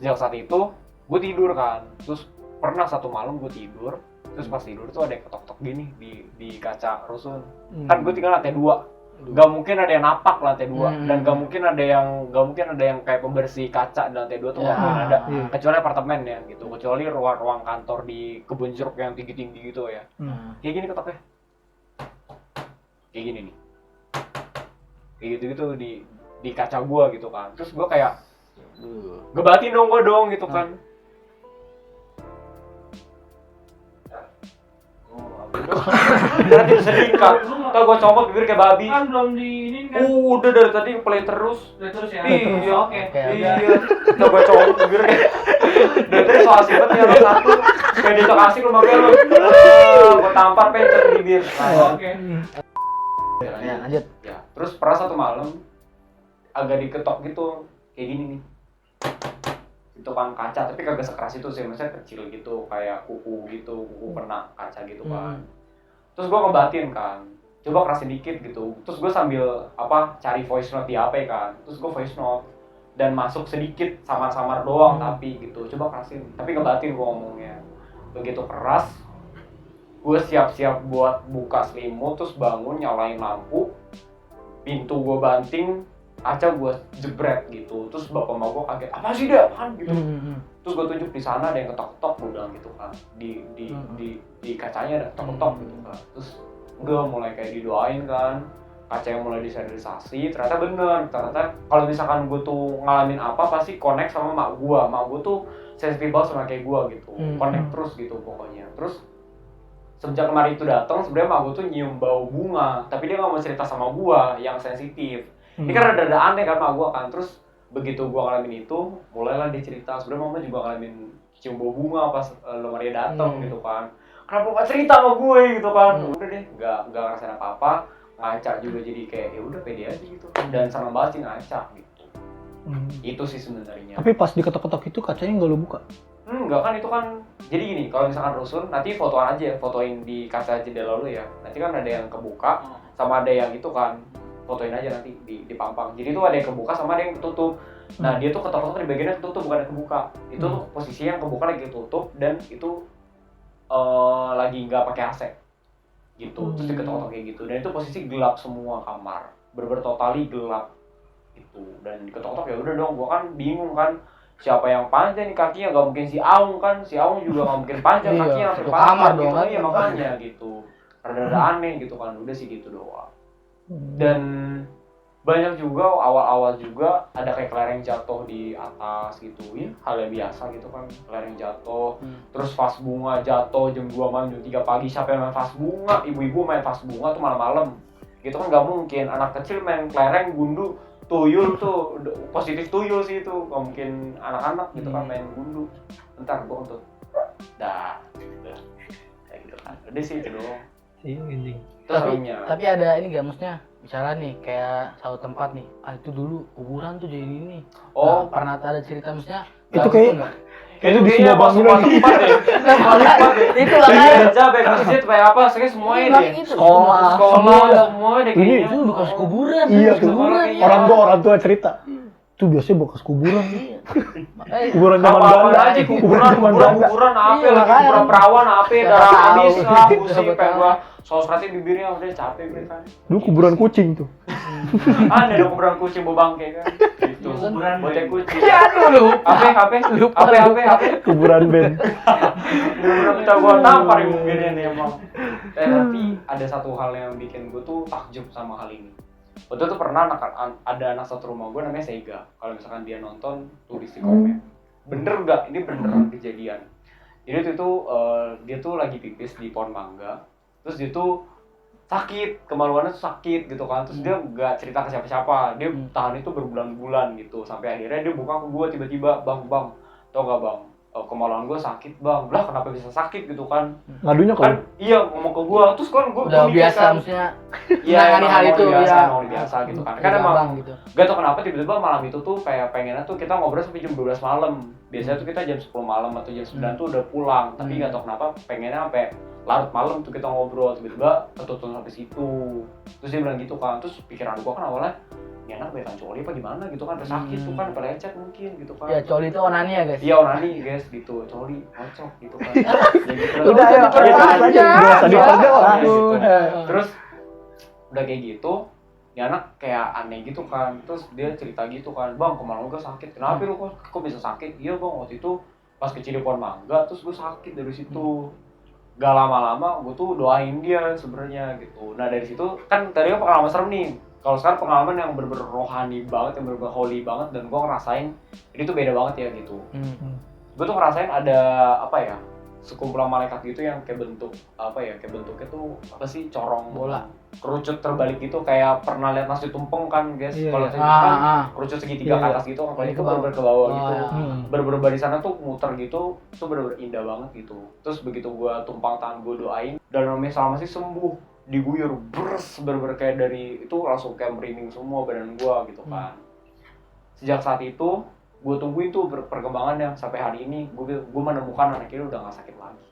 Sejak saat itu gue tidur kan. Terus pernah satu malam gue tidur, terus pas tidur tuh ada yang ketok-ketok gini di kaca rusun. Kan gue tinggal lantai 2. Gak mungkin ada yang napak lantai 2 dan gak mungkin ada yang kayak pembersih kaca di lantai 2 tuh gak mungkin ada, kecuali apartemen ya gitu, kecuali ruang kantor di kebun jeruk yang tinggi-tinggi gitu ya. Kayak gini ketoknya. Kayak gini nih. Kayak gitu di kaca gua gitu kan. Terus gua kayak gebatin dong gitu kan. Nanti sedih kan. Ntar gue copot bibir kayak babi. Kan belum di ini kan. Udah dari tadi play terus. Udah terus ya. Iya. Oke. Iya. Ntar gue copot bibir kayak. Dari tadi so asik banget ya lo satu. Kayak dia sok asik lu makanya lu. Gua tampar pencet di bibir. Oke. Ya, lanjut. Ya, terus pernah satu malam agak diketok gitu, kayak gini nih. Itu kan kaca, tapi kagak sekeras itu sih, maksudnya kecil gitu, kayak kuku gitu, kuku kena kaca gitu kan. Terus gua ngebatin kan, coba kerasin dikit gitu. Terus gua sambil cari voice note di HP kan. Terus gua voice note dan masuk sedikit samar-samar doang tapi gitu. Coba kerasin, tapi ngebatin gua ngomongnya. Begitu keras, gue siap-siap buat buka selimut, terus bangun nyalain lampu, pintu gue banting, kaca gue jebret gitu. Terus bapak mau gue kaget, apa sih dia, apaan gitu. Terus gue tunjuk di sana ada yang ketok-ketok, gue bilang gitu kan, di kacanya ada ketok-ketok gitu kan. Terus gue mulai kayak didoain kan, kaca yang mulai disterilisasi. Ternyata bener, ternyata kalau misalkan gue tuh ngalamin apa pasti connect sama mak gue tuh sensitif banget sama kayak gue gitu, connect terus gitu pokoknya. Terus sejak kemarin itu datang, sebenarnya mak gue tuh nyium bau bunga, tapi dia nggak mau cerita sama gue yang sensitif. Ini kan rada aneh kan mak gue kan. Terus begitu gue ngalamin itu, mulailah dia cerita. Sebenarnya mama juga ngalamin cium bau bunga pas lemari datang gitu kan. Kenapa gak cerita sama gue gitu kan? Udah deh, nggak ngerasain apa-apa, ngaca juga jadi kayak ya udah pede aja gitu. Dan seneng banget sih ngaca gitu. Itu sih sebenarnya. Tapi pas diketok-ketok itu kacanya nggak lo buka? Enggak kan, itu kan jadi gini, kalau misalkan rusun nanti fotoan aja, fotoin di kaca jendela lu ya. Nanti kan ada yang kebuka sama ada yang itu kan, fotoin aja nanti di pampang. Jadi itu ada yang kebuka sama ada yang ketutup. Nah dia tuh ketok-ketok di bagian yang ketutup, bukan yang kebuka. Itu tuh posisinya yang kebuka lagi ketutup dan itu lagi nggak pakai AC gitu. Terus diketok-ketok kayak gitu dan itu posisi gelap semua kamar, bener-bener totally gelap gitu. Dan diketok-ketok ya udah dong, gua kan bingung kan, siapa yang panjang nih kakinya, gak mungkin si Aung kan, si Aung juga gak mungkin panjang kakinya sampai kamar gitu kan, ya makanya gitu, rada-rada aneh gitu kan, udah sih gitu doang. Dan banyak juga awal-awal juga ada kayak kelereng jatuh di atas gitu ya, hal yang biasa gitu kan, kelereng jatuh, terus vas bunga jatuh jam 2 malam, jam 3 pagi, siapa yang main vas bunga, ibu-ibu main vas bunga tuh malam-malam, gitu kan gak mungkin, anak kecil main kelereng gundu, tuyul tuh positif tuyul sih itu, nggak mungkin anak-anak gitu kan main gundu. Bentar gua untuk udah kayak gitu kan, udah sih itu doang. Iya anjing. Tapi ada ini gak, maksudnya misalnya nih kayak satu tempat nih, itu dulu kuburan tuh jadi ini. Oh, pernah ada cerita maksudnya Itu kayak itu di dia sebuah semua bangunan. tempat deh. Semua tempat deh. Itu lah kan. Aja baik masjid baik apa, semuanya semuanya deh. Sekolah, Semua deh Ini kayaknya. Itu bekas kuburan. Iya bekas tuh. kuburan. Orang tua cerita. Itu biasanya bekas kuburan. Makanya Kuburan zaman Apa Belanda. aja kuburan zaman Belanda. apa Iya, lagi makanya. kuburan perawan apa Nggak darah tahu. habis lah pusing Nggak pengen tahu. gua sosratin bibirnya udah capek gue kan. Dulu kuburan kucing tuh. Ada dong kuburan kucing bau bangke kan. Gitu. Kuburan Bocah kucing. ya aduh lupa. Apa? Kuburan band. Bener-bener minta gua tampar yang begini nih emang. Tapi ada satu hal yang bikin gua tuh takjub sama hal ini. Waktu itu pernah ada anak satu rumah gua namanya Sega. Kalau misalkan dia nonton, tulis di komen. Bener nggak? Ini beneran kejadian. Jadi waktu itu dia tuh lagi pipis di pohon mangga. Terus dia tuh sakit, kemaluannya tuh sakit gitu kan. Terus dia nggak cerita ke siapa-siapa. Dia tahan itu berbulan-bulan gitu. Sampai akhirnya dia buka ke gua tiba-tiba, "Bang, tau gak bang? Kemaluan gue sakit bang." Lah kenapa bisa sakit gitu kan? Ngadunya Kan kalau iya ngomong ke gua. Terus kan gua Udah mikir biasa kan, maksudnya. iya menangani hal itu biasa, ya. emang biasa gitu kan. Kan emang Abang gitu. gak tau kenapa tiba-tiba malam itu tuh kayak pengennya tuh kita ngobrol sampai jam 12 malam. Biasanya tuh kita jam 10 malam atau jam 9 tuh udah pulang. Tapi gak tau kenapa pengennya sampai larut malam tuh kita ngobrol. Tiba-tiba ketutup sampai situ. Terus dia bilang gitu kan. Terus pikiran gua kan awalnya, ini anak banyak coli apa gimana gitu kan, sakit tuh kan, pelecet mungkin gitu kan. Ya coli itu onani ya guys. Iya onani guys gitu, coli, kocok gitu kan. Ya gitu. udah ya, Iya, udah tadi kerja lah. gitu. Terus udah kayak gitu, ini anak kayak aneh gitu kan. Terus dia cerita gitu kan, "Bang, kemarin gue sakit." "Kenapa lu kok bisa sakit?" "Iya bang, waktu itu pas kecil di pohon mangga, terus gue sakit dari situ." Gak lama-lama gue tuh doain dia sebenarnya gitu. Nah dari situ kan tadi kan pengalaman serem nih. Kalau sekarang pengalaman yang bener-bener rohani banget, yang bener-bener holy banget, dan gue ngerasain ini tuh beda banget ya gitu. Gue tuh ngerasain ada apa ya, sekumpulan malaikat gitu yang kayak bentuk apa ya, kayak bentuknya tuh apa sih, corong Bola. kerucut terbalik gitu, kayak pernah lihat nasi tumpeng kan guys. Iya, Kalau iya. itu kan kerucut Iya, segitiga ke iya. atas gitu, kalau Ini itu ke bawah. bener ke bawah Oh, gitu. iya. Bener-bener di sana tuh muter gitu, tuh bener-bener indah banget gitu. Terus begitu gua tumpang tangan, gua doain, dan Umi Salma sih sembuh, diguyur bers, bener-bener kayak dari itu langsung kayak merinding semua badan gua gitu kan. Sejak saat itu gua tungguin tuh perkembangannya sampai hari ini. Gua menemukan anak ini udah nggak sakit lagi.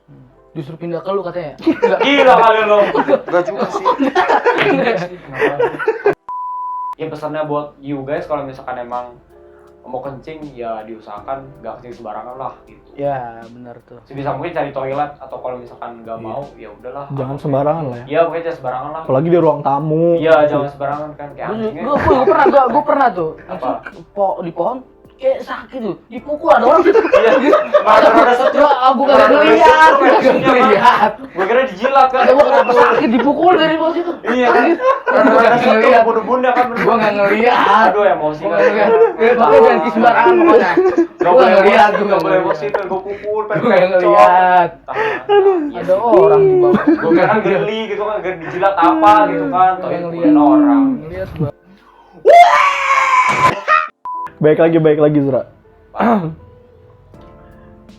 Justru pindah ke lu katanya. Gila kali lo. Enggak juga sih. Ya pesannya buat you guys, kalau misalkan emang mau kencing ya diusahakan nggak kencing sembarangan lah gitu. Ya, benar tuh. Sebisa mungkin cari toilet, atau kalau misalkan nggak Iya. mau ya udahlah. Jangan sembarangan lah ya. Iya, pokoknya jangan sembarangan lah. Apalagi di ruang tamu. Iya, jangan sembarangan kan kayak anjingnya. Gue pernah tuh. Apa? Di pohon kayak sakit tuh, dipukul ada orang gitu. Iya. Ada satu. Aku gak ngeliat, gak ngeliat. Gue kira dijilat kan. Ada gua kenapa sakit dipukul dari bawah situ. Iya kan. Ada satu bunda kan. Gua gak ngeliat. Aduh, emosi Gua kan. gak ngeliat. Makanya jangan kis sembarangan pokoknya. Gak boleh ngeliat, gak boleh emosi tuh. Gue pukul, Gua gak ngeliat. Ada orang di bawah. Gue kira geli gitu kan, geli dijilat apa gitu kan. Gua Tuh gak itu ngeliat orang. Ngeliat gua. Baik lagi Zra.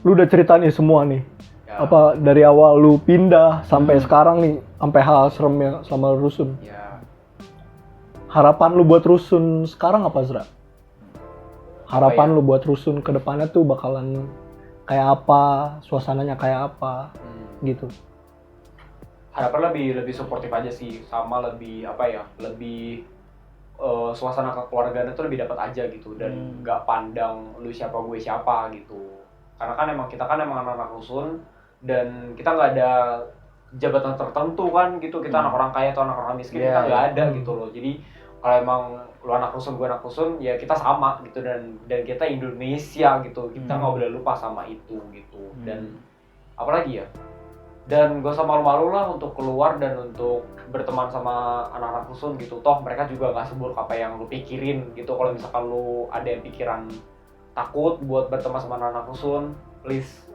Lu udah cerita nih semua nih. Ya. Apa dari awal lu pindah sampai sekarang nih, sampai hal serem yang sama rusun. Ya. Harapan lu buat rusun sekarang apa, Zra? Harapan ya? lu buat rusun ke depannya tuh bakalan kayak apa, suasananya kayak apa, gitu. Harapan lebih suportif aja sih, sama lebih apa ya, lebih suasana kekeluargaan itu lebih dapat aja gitu, dan nggak pandang lu siapa gue siapa gitu. Karena kan emang kita kan emang anak-anak rusun, dan kita nggak ada jabatan tertentu kan gitu. Kita anak orang kaya atau anak orang miskin, kita nggak ada gitu loh. Jadi kalau emang lu anak rusun, gue anak rusun, ya kita sama gitu, dan kita Indonesia gitu. Kita nggak boleh lupa sama itu gitu. Dan apalagi ya, dan gak usah malu-malu lah untuk keluar dan untuk berteman sama anak-anak rusun gitu. Toh mereka juga gak seburuk apa yang lu pikirin gitu. Kalau misalkan lu ada yang pikiran takut buat berteman sama anak-anak rusun, please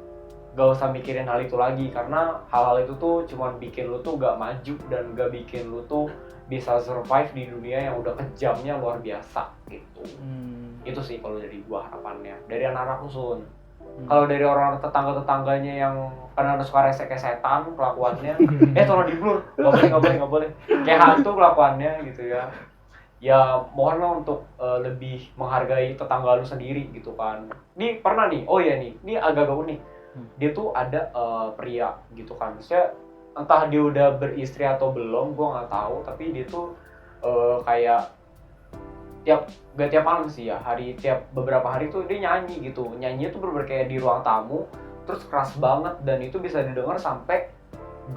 gak usah mikirin hal itu lagi. Karena hal-hal itu tuh cuman bikin lu tuh gak maju, dan gak bikin lu tuh bisa survive di dunia yang udah kejamnya luar biasa gitu. Itu sih kalau dari gua harapannya dari anak-anak rusun. Kalau dari orang tetangga-tetangganya yang kadang suka rese kayak setan kelakuannya, tolong di blur, nggak boleh, kayak hantu kelakuannya gitu ya. Ya mohonlah untuk lebih menghargai tetangga lu sendiri gitu kan. Ini pernah nih, oh ya nih, ini agak-agak unik. Dia tuh ada pria gitu kan, maksudnya entah dia udah beristri atau belum, gua nggak tahu, tapi dia tuh kayak gak tiap malam sih ya, tiap beberapa hari tuh dia nyanyi gitu. Nyanyinya tuh bener-bener kayak di ruang tamu, terus keras banget, dan itu bisa didengar sampai 2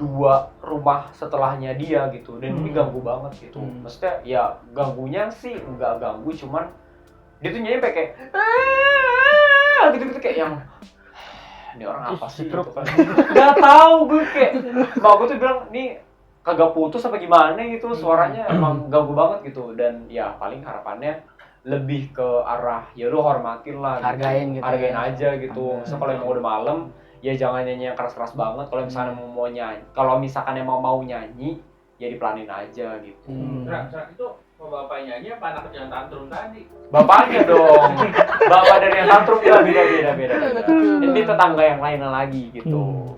rumah setelahnya dia gitu. Dan ini ganggu banget gitu. Maksudnya ya ganggunya sih nggak ganggu, cuman dia tuh nyanyi kayak gitu-gitu, kayak yang ini orang apa sih gitu kan. Gak tahu gue, kayak mak gue tuh bilang nih kagak putus apa gimana gitu, suaranya emang ganggu banget gitu. Dan ya paling harapannya lebih ke arah ya lu hormatin lah, Hargain gitu. Hargain aja gitu. Misalnya kalau emang udah malam ya jangan nyanyi yang keras-keras banget. Kalau misalnya mau nyanyi, kalau misalkan emang mau nyanyi ya dipelanin aja gitu. Saat itu bapak nyanyi apa anak yang tantrum tadi? Bapaknya dong. Bapak dari yang tantrum ya beda. Ini tetangga yang lain lagi gitu.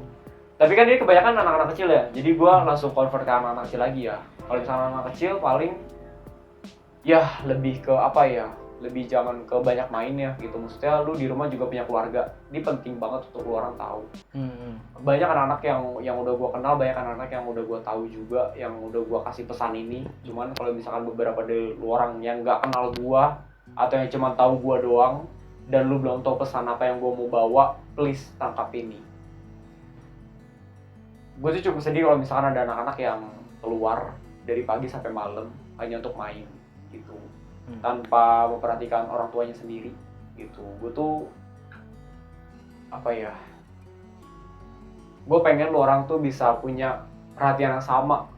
Tapi kan ini kebanyakan anak-anak kecil ya, jadi gue langsung convert ke anak-anak kecil lagi ya. Kalau misalnya anak kecil paling ya lebih ke apa ya, lebih jangan ke banyak mainnya gitu. Maksudnya lu di rumah juga punya keluarga, ini penting banget untuk lu orang tahu. Banyak anak-anak yang udah gue kenal, banyak anak-anak yang udah gue tahu juga, yang udah gue kasih pesan ini. Cuman kalau misalkan beberapa dari lu orang yang nggak kenal gue atau yang cuma tahu gue doang, dan lu belum tahu pesan apa yang gue mau bawa, please tangkap ini. Gue tuh cukup sedih kalau misalkan ada anak-anak yang keluar dari pagi sampai malam hanya untuk main gitu, tanpa memperhatikan orang tuanya sendiri gitu. Gue tuh apa ya, gue pengen lu orang tuh bisa punya perhatian yang sama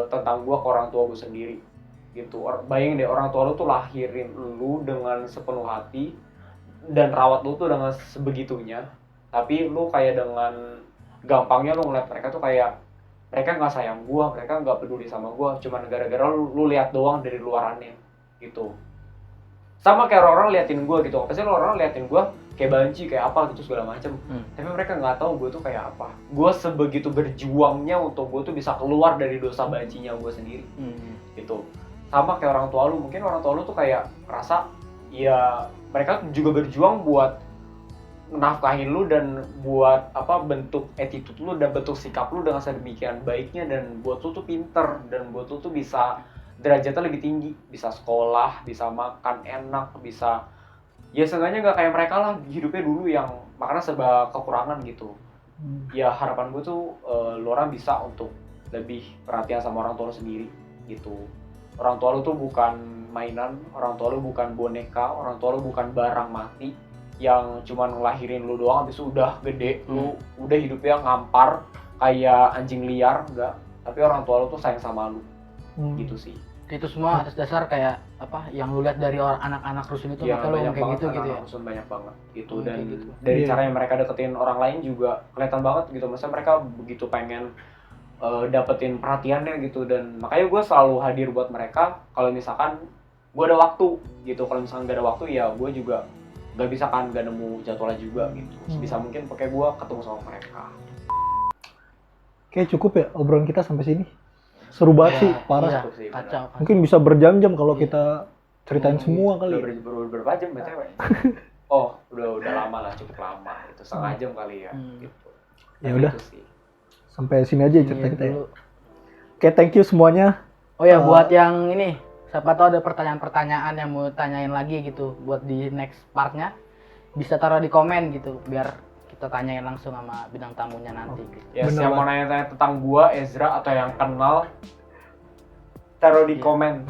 tentang gue ke orang tua gue sendiri gitu. Bayangin deh, orang tua lu tuh lahirin lu dengan sepenuh hati dan rawat lu tuh dengan sebegitunya, tapi lu kayak dengan gampangnya lu ngeliat mereka tuh kayak mereka nggak sayang gua, mereka nggak peduli sama gua, cuman gara-gara lu lihat doang dari luarannya gitu. Sama kayak orang liatin gua gitu, pasti orang liatin gua kayak banci kayak apa gitu segala macem, tapi mereka nggak tahu gua tuh kayak apa. Gua sebegitu berjuangnya untuk gua tuh bisa keluar dari dosa bancinya gua sendiri gitu. Sama kayak orang tua lu, mungkin orang tua lu tuh kayak merasa ya mereka juga berjuang buat nafkahin lu dan buat apa bentuk attitude lu dan bentuk sikap lu dengan sedemikian baiknya, dan buat lu tuh pinter, dan buat lu tuh bisa derajatnya lebih tinggi, bisa sekolah, bisa makan enak, bisa ya seenggaknya nggak kayak mereka lah hidupnya dulu yang makanya serba kekurangan gitu. Ya harapan gue tuh lu orang bisa untuk lebih perhatian sama orang tua lu sendiri gitu. Orang tua lu tuh bukan mainan, orang tua lu bukan boneka, orang tua lu bukan barang mati yang cuman ngelahirin lu doang habis itu udah gede, lu udah hidupnya ngampar kayak anjing liar, enggak. Tapi orang tua lu tuh sayang sama lu. Gitu sih. Itu semua atas dasar kayak apa yang lu lihat dari anak-anak rusun itu, Yang makanya lu banyak kayak banget gitu gitu ya. anak-anak rusun banyak banget gitu, dan Kayak gitu. dari Iya. cara yang mereka deketin orang lain juga kelihatan banget gitu. Maksudnya mereka begitu pengen dapetin perhatiannya gitu, dan makanya gue selalu hadir buat mereka kalau misalkan gue ada waktu gitu. Kalau misalkan gak ada waktu ya gue juga gak bisa kan, gak nemu jadwalnya juga gitu. Bisa mungkin pakai gue ketemu sama mereka. Kayak cukup ya obrolan kita sampai sini. Seru banget sih, parah. Iya, Cukup sih, benar. kacau. Mungkin bisa berjam-jam kalau kita ceritain semua Udah kali. berapa jam BTW? Oh, udah lama lah, cukup lama. Itu setengah jam kali ya. Gitu. Ya udah. Gitu sih. Sampai sini aja cerita Iya, kita ya. dulu. Oke, thank you semuanya. Oh ya, buat yang ini, siapa tahu ada pertanyaan-pertanyaan yang mau tanyain lagi gitu buat di next partnya, bisa taruh di komen gitu biar kita tanyain langsung sama bintang tamunya nanti gitu. Ya, Bener yang mau nanya-tanya tentang gua, Ezra, atau yang kenal, taruh di komen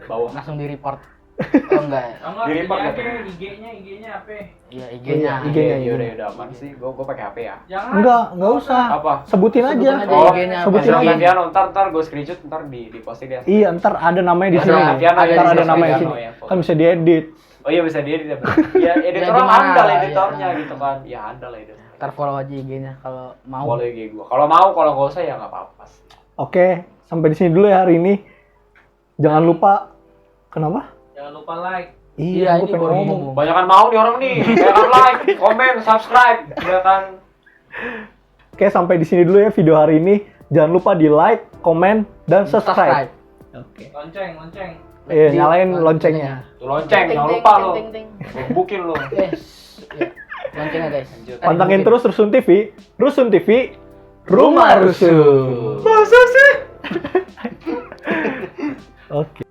bawah. Langsung di report. Oh enggak ya? Enggak, Di ini report aja ya? IG-nya apa? Iya, IG-nya. IG-nya. Iya, udah aman sih. Gua pakai HP ya. Jangan. Enggak usah. Apa? Sebutin Sebutin aja. aja. Oh, IG-nya apa? sebutin Ezra aja. Gaviano, ntar gue screenshot, ntar di posting deh. Iya, ntar ada namanya di Ezra sini. Gaviano, Ntar ya, ada Ezra namanya di Gaviano, sini. ya. Kan bisa diedit. Oh iya, bisa diedit ya. Ya, editor Ya, orang gimana andal lah, editornya ya. gitu kan. Ya andal editor. Ntar follow aja IG-nya kalau mau. Follow IG gua. Kalau mau, kalau nggak usah ya nggak apa-apa sih. Oke, sampai di sini dulu ya hari ini. Jangan lupa. Kenapa? Jangan lupa like. Iya, gue ini pengen baru ngomong. ngomong. Banyakan mau nih orang nih. Banyakan like, komen, subscribe, ya kan. Oke, sampai di sini dulu ya video hari ini. Jangan lupa di like, komen, dan subscribe. Oke. Lonceng. Iya, Di- nyalain loncengnya. Tuh lonceng, Ting, jangan ting, lupa ting, lo. ting, ting. Bukin lo. Yes. Iya. Loncengnya guys. Lanjut. Pantengin terus Rusun TV. Rusun TV, Rumah Rusun. Masa sih? Oke.